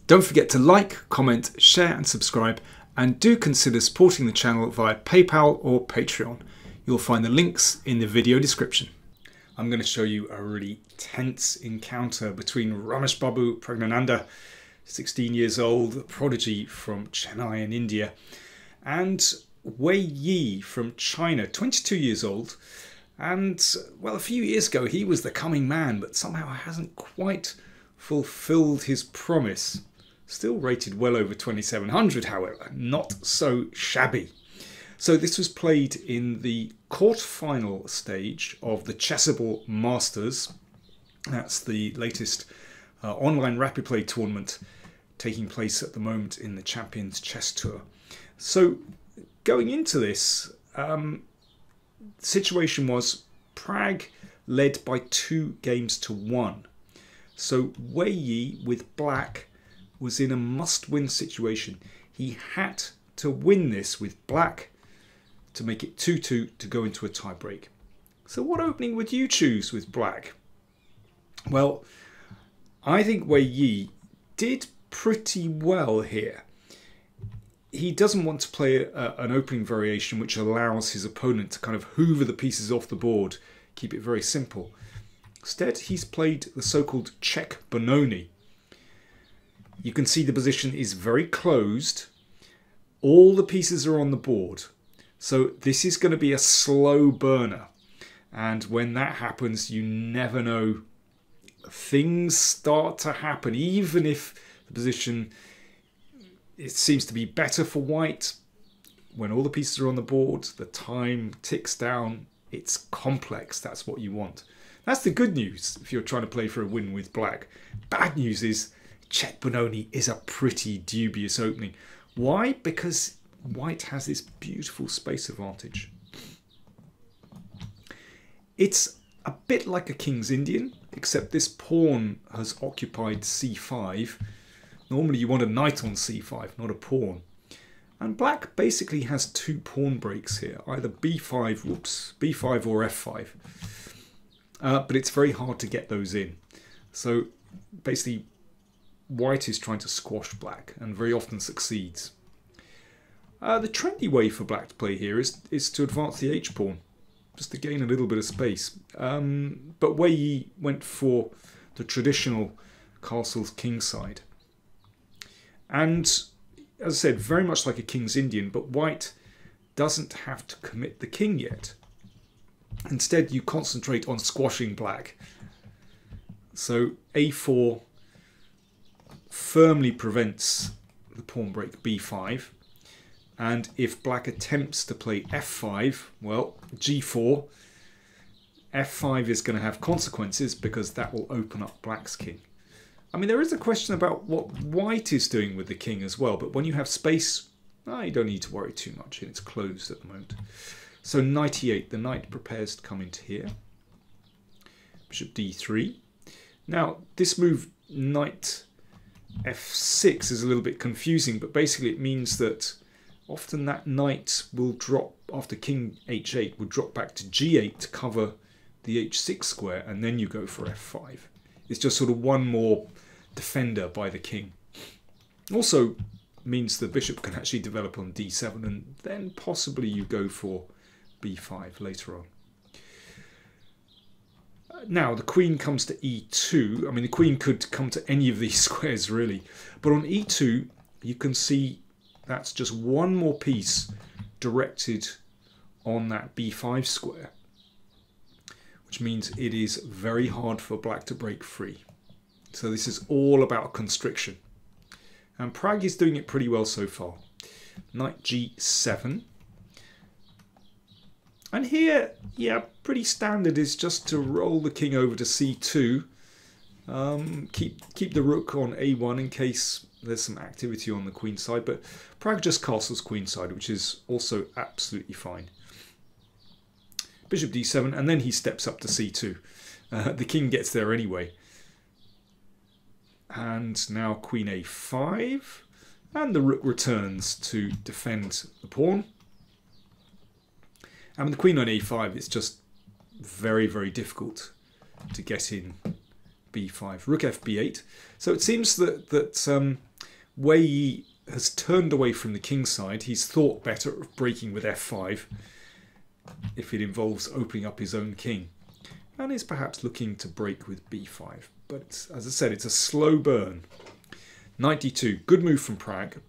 Don't forget to like, comment, share and subscribe, and do consider supporting the channel via PayPal or Patreon. You'll find the links in the video description. I'm going to show you a really tense encounter between Ramesh Babu Praggnanandhaa, 16 years old, a prodigy from Chennai in India, and Wei Yi from China, 22 years old. And, well, a few years ago he was the coming man, but somehow hasn't quite fulfilled his promise. Still rated well over 2700, however, not so shabby. So this was played in the quarter-final stage of the Chessable Masters. That's the latest online rapid play tournament taking place at the moment in the Champions Chess Tour. So going into this, the situation was Pragg led by 2-1. So Wei Yi with black was in a must-win situation. He had to win this with black to make it 2-2 to go into a tie-break. So what opening would you choose with black? Well, I think Wei Yi did pretty well here. He doesn't want to play an opening variation which allows his opponent to kind of hoover the pieces off the board, keep it very simple. Instead, he's played the so-called check Benoni. You can see the position is very closed. All the pieces are on the board. So this is going to be a slow burner. And when that happens, you never know. Things start to happen. Even if the position, it seems to be better for white, when all the pieces are on the board, the time ticks down. It's complex. That's what you want. That's the good news if you're trying to play for a win with black. Bad news is check Benoni is a pretty dubious opening. Why? Because white has this beautiful space advantage. It's a bit like a King's Indian, except this pawn has occupied c5. Normally you want a knight on c5, not a pawn. And black basically has two pawn breaks here, either b5, b5 or f5. But it's very hard to get those in. So basically white is trying to squash black and very often succeeds. The trendy way for black to play here is to advance the h-pawn, just to gain a little bit of space. But Wei Yi went for the traditional castle's kingside. And as I said, very much like a King's Indian, but white doesn't have to commit the king yet. Instead, you concentrate on squashing black. So a4 firmly prevents the pawn break b5. And if black attempts to play f5, well, g4, f5 is going to have consequences because that will open up black's king. I mean, there is a question about what white is doing with the king as well, but when you have space, you don't need to worry too much, and it's closed at the moment. So knight e8, the knight prepares to come into here. Bishop d3. Now, this move, knight f6, is a little bit confusing, but basically it means that often that knight will drop, after king h8, will drop back to g8 to cover the h6 square, and then you go for f5. It's just sort of one more defender by the king. Also means the bishop can actually develop on d7, and then possibly you go for b5 later on. Now the queen comes to e2. I mean, the queen could come to any of these squares really, but on e2 you can see that's just one more piece directed on that b5 square, which means it is very hard for black to break free. So this is all about constriction. And Pragg is doing it pretty well so far. Knight g7. And here, yeah, pretty standard is just to roll the king over to c2. Keep the rook on a1 in case there's some activity on the queen side. But Pragg just castles queen side, which is also absolutely fine. Bishop d7, and then he steps up to c2. The king gets there anyway. And now queen a5, and the rook returns to defend the pawn. And with the queen on a5, it's just very, very difficult to get in b5. Rook f b8. So it seems that Wei Yi has turned away from the king side. He's thought better of breaking with f5 if it involves opening up his own king, and is perhaps looking to break with b5. But as I said, it's a slow burn. Knight d2, good move from Pragg.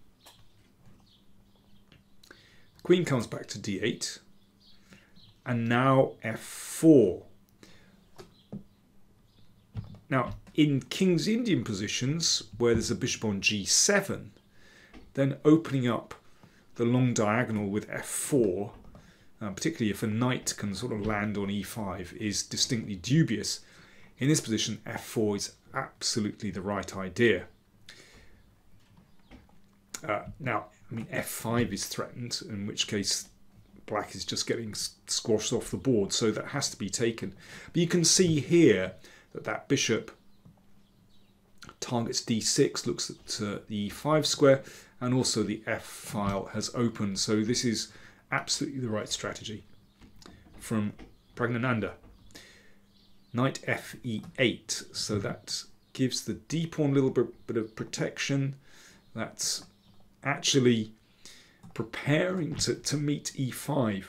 Queen comes back to d8, and now f4. Now, in King's Indian positions, where there's a bishop on g7, then opening up the long diagonal with f4, particularly if a knight can sort of land on e5, is distinctly dubious. In this position, f4 is absolutely the right idea. Now, I mean, f5 is threatened, in which case black is just getting squashed off the board, so that has to be taken. But you can see here that that bishop targets d6, looks at the e5 square, and also the f file has opened. So this is absolutely the right strategy from Praggnanandhaa. Knight fe8, so that gives the d pawn a little bit of protection. That's actually preparing to meet e5.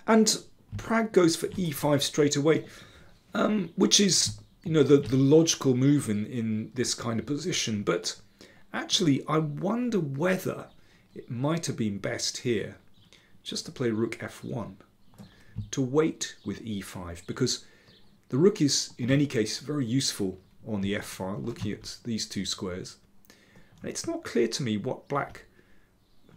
And Pragg goes for e5 straight away, which is, you know, the logical move in this kind of position. But actually, I wonder whether it might have been best here just to play rook f1, to wait with e5, because the rook is, in any case, very useful on the f file, looking at these two squares. And it's not clear to me what black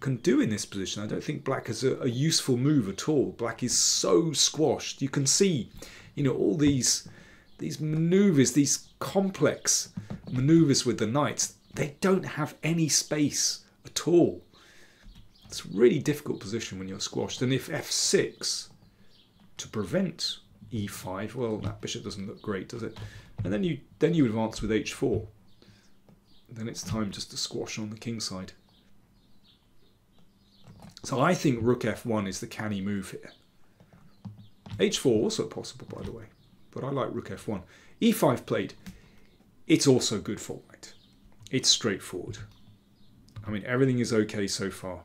can do in this position. I don't think black has a useful move at all. Black is so squashed. You can see, you know, all these maneuvers, these complex maneuvers with the knights. They don't have any space at all. It's a really difficult position when you're squashed. And if f6 to prevent e5, well, that bishop doesn't look great, does it? And then you advance with h4. Then it's time just to squash on the king side. So I think rook f1 is the canny move here. h4 also possible, by the way, but I like rook f1. e5 played. It's also good for white. It's straightforward. I mean, everything is okay so far.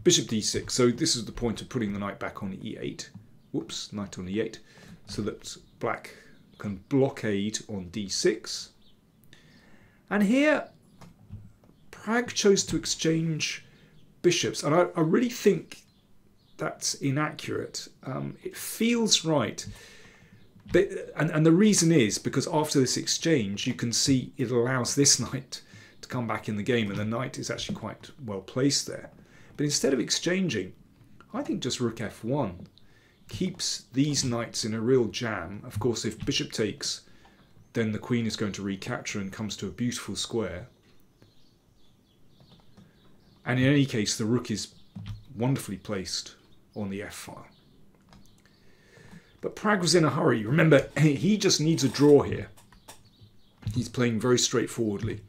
Bishop d6. So this is the point of putting the knight back on e8. Whoops, knight on e8. So that black can blockade on d6. And here, Pragg chose to exchange bishops. And I really think that's inaccurate. It feels right. But, and the reason is because after this exchange, you can see it allows this knight to come back in the game, and the knight is actually quite well placed there. But instead of exchanging, I think just rook f1 keeps these knights in a real jam. Of course, if bishop takes, then the queen is going to recapture and comes to a beautiful square. And in any case, the rook is wonderfully placed on the f file. But Pragg was in a hurry. Remember, he just needs a draw here. He's playing very straightforwardly.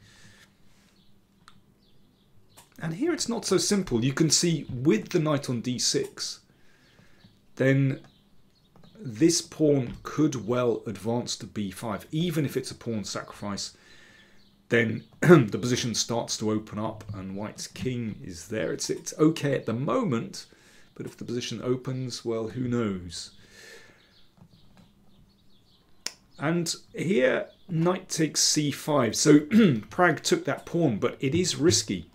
And here it's not so simple. You can see with the knight on d6, then this pawn could well advance to b5. Even if it's a pawn sacrifice, then the position starts to open up and white's king is there. It's okay at the moment, but if the position opens, well, who knows? And here, knight takes c5. So Pragg took that pawn, but it is risky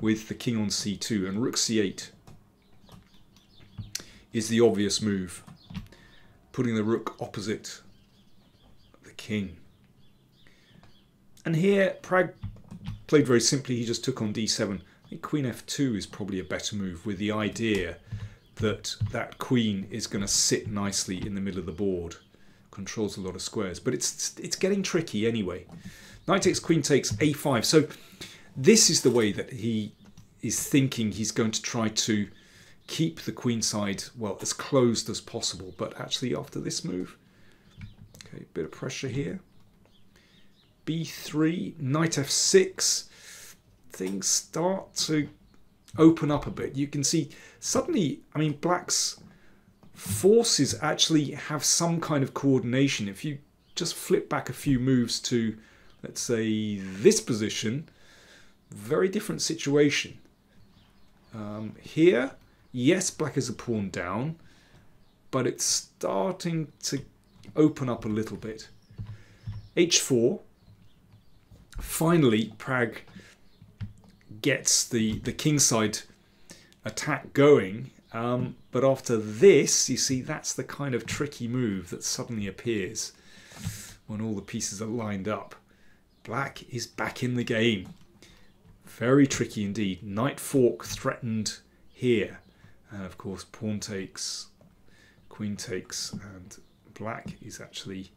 with the king on c2, and rook c8 is the obvious move, putting the rook opposite the king. And here, Pragg played very simply. He just took on d7. I think queen f2 is probably a better move, with the idea that that queen is going to sit nicely in the middle of the board. Controls a lot of squares, but it's getting tricky anyway. Knight takes, queen takes, a5. So this is the way that he is thinking he's going to try to keep the queen side, well, as closed as possible. But actually after this move, okay, bit of pressure here. b3, knight f6, things start to open up a bit. You can see suddenly, I mean, black's forces actually have some kind of coordination. If you just flip back a few moves to, let's say, this position, very different situation. Here, yes, black is a pawn down, but it's starting to open up a little bit. H4. Finally, Pragg gets the kingside attack going, but after this, you see, that's the kind of tricky move that suddenly appears when all the pieces are lined up. Black is back in the game. Very tricky indeed. Knight fork threatened here, and of course pawn takes, queen takes, and black is actually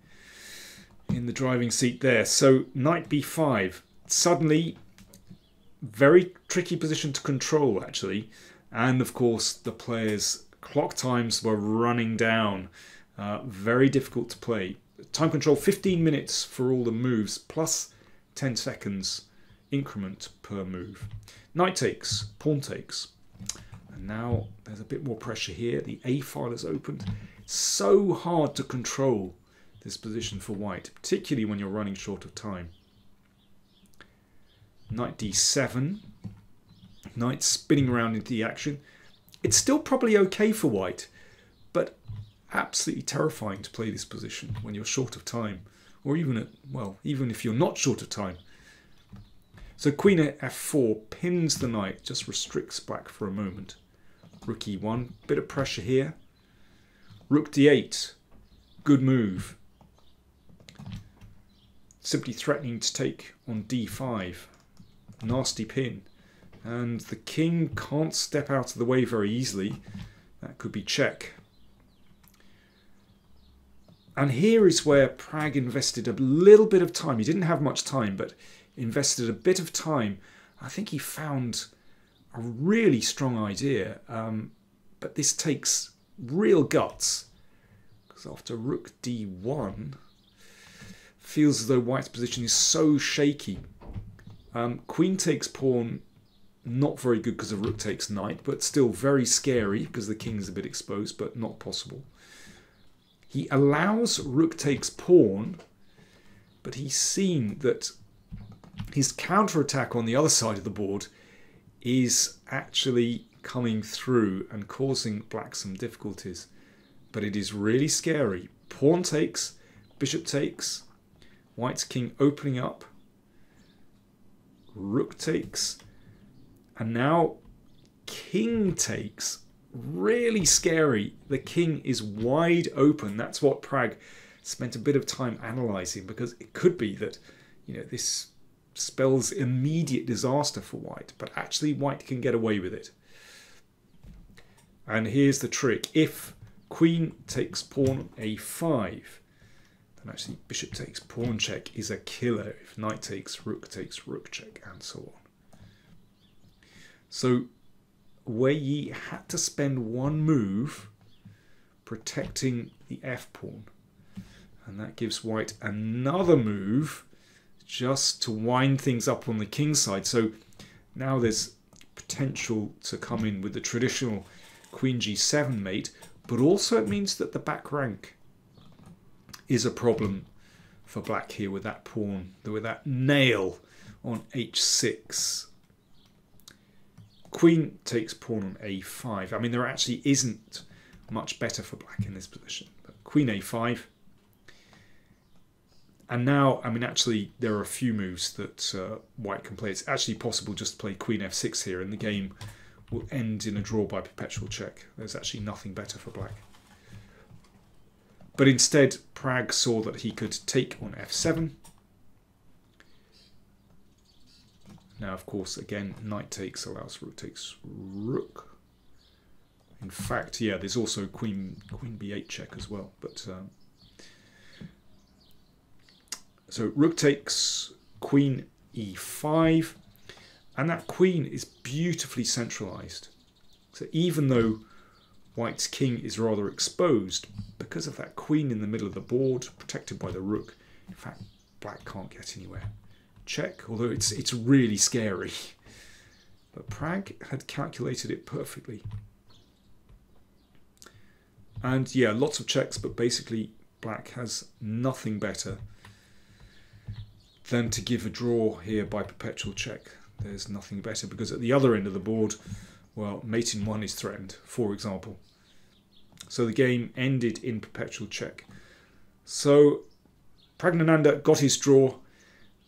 in the driving seat there. So knight b5, suddenly very tricky position to control actually, and of course the players' clock times were running down. Very difficult to play. Time control 15 minutes for all the moves plus 10 seconds increment per move. Knight takes, pawn takes, and now there's a bit more pressure here. The A file is opened. It's so hard to control this position for white, particularly when you're running short of time. Knight d7, knight spinning around into the action. It's still probably okay for white, but absolutely terrifying to play this position when you're short of time, or even at, well, even if you're not short of time. So queen at f4 pins the knight, just restricts black for a moment. Rook e1, bit of pressure here. Rook d8, good move. Simply threatening to take on d5. Nasty pin. And the king can't step out of the way very easily. That could be check. And here is where Pragg invested a little bit of time. He didn't have much time, but invested a bit of time. I think he found a really strong idea. But this takes real guts. Because after rook d1, feels as though white's position is so shaky. Queen takes pawn, not very good because of rook takes knight, but still very scary because the king is a bit exposed, but not possible. He allows rook takes pawn, but he's seen that his counterattack on the other side of the board is actually coming through and causing black some difficulties. But it is really scary. Pawn takes, bishop takes, white's king opening up, rook takes, and now king takes. Really scary. The king is wide open. That's what Pragg spent a bit of time analysing, because it could be that, you know, this spells immediate disaster for white, but actually white can get away with it. And here's the trick. If queen takes pawn a5, then actually bishop takes pawn check is a killer. If knight takes rook check, and so on. So Wei Yi had to spend one move protecting the f pawn, and that gives white another move just to wind things up on the king side. So now there's potential to come in with the traditional queen g7 mate, but also it means that the back rank is a problem for black here with that pawn, with that nail on h6. Queen takes pawn on a5. I mean, there actually isn't much better for black in this position. But queen a5. And now, I mean, actually, there are a few moves that white can play. It's actually possible just to play queen f6 here, and the game will end in a draw by perpetual check. There's actually nothing better for black. But instead, Pragg saw that he could take on f7. Now, of course, again, knight takes allows rook takes rook. In fact, yeah, there's also queen b8 check as well. But so rook takes queen e5, and that queen is beautifully centralized. So even though white's king is rather exposed, because of that queen in the middle of the board, protected by the rook, in fact, black can't get anywhere. Check, although it's really scary. But Pragg had calculated it perfectly. And yeah, lots of checks, but basically Black has nothing better than to give a draw here by perpetual check. There's nothing better because at the other end of the board, well, mate in 1 is threatened, for example. So the game ended in perpetual check. So Praggnanandhaa got his draw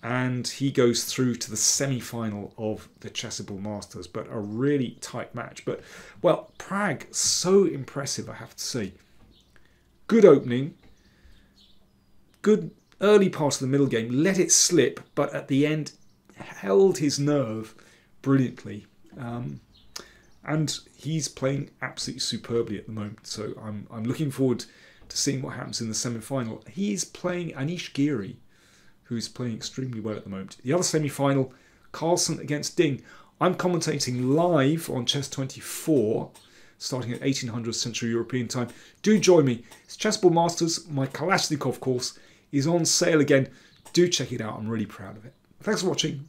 and he goes through to the semi-final of the Chessable Masters, but a really tight match. But, well, Pragg, so impressive, I have to say. Good opening, good early part of the middle game, let it slip, but at the end held his nerve brilliantly. And he's playing absolutely superbly at the moment, so I'm looking forward to seeing what happens in the semi-final. He's playing Anish Giri, who's playing extremely well at the moment. The other semi-final, Carlsen against Ding. I'm commentating live on Chess24, starting at 1800 Central European time. Do join me. It's Chessable Masters. My Kalashnikov course is on sale again. Do check it out. I'm really proud of it. Thanks for watching.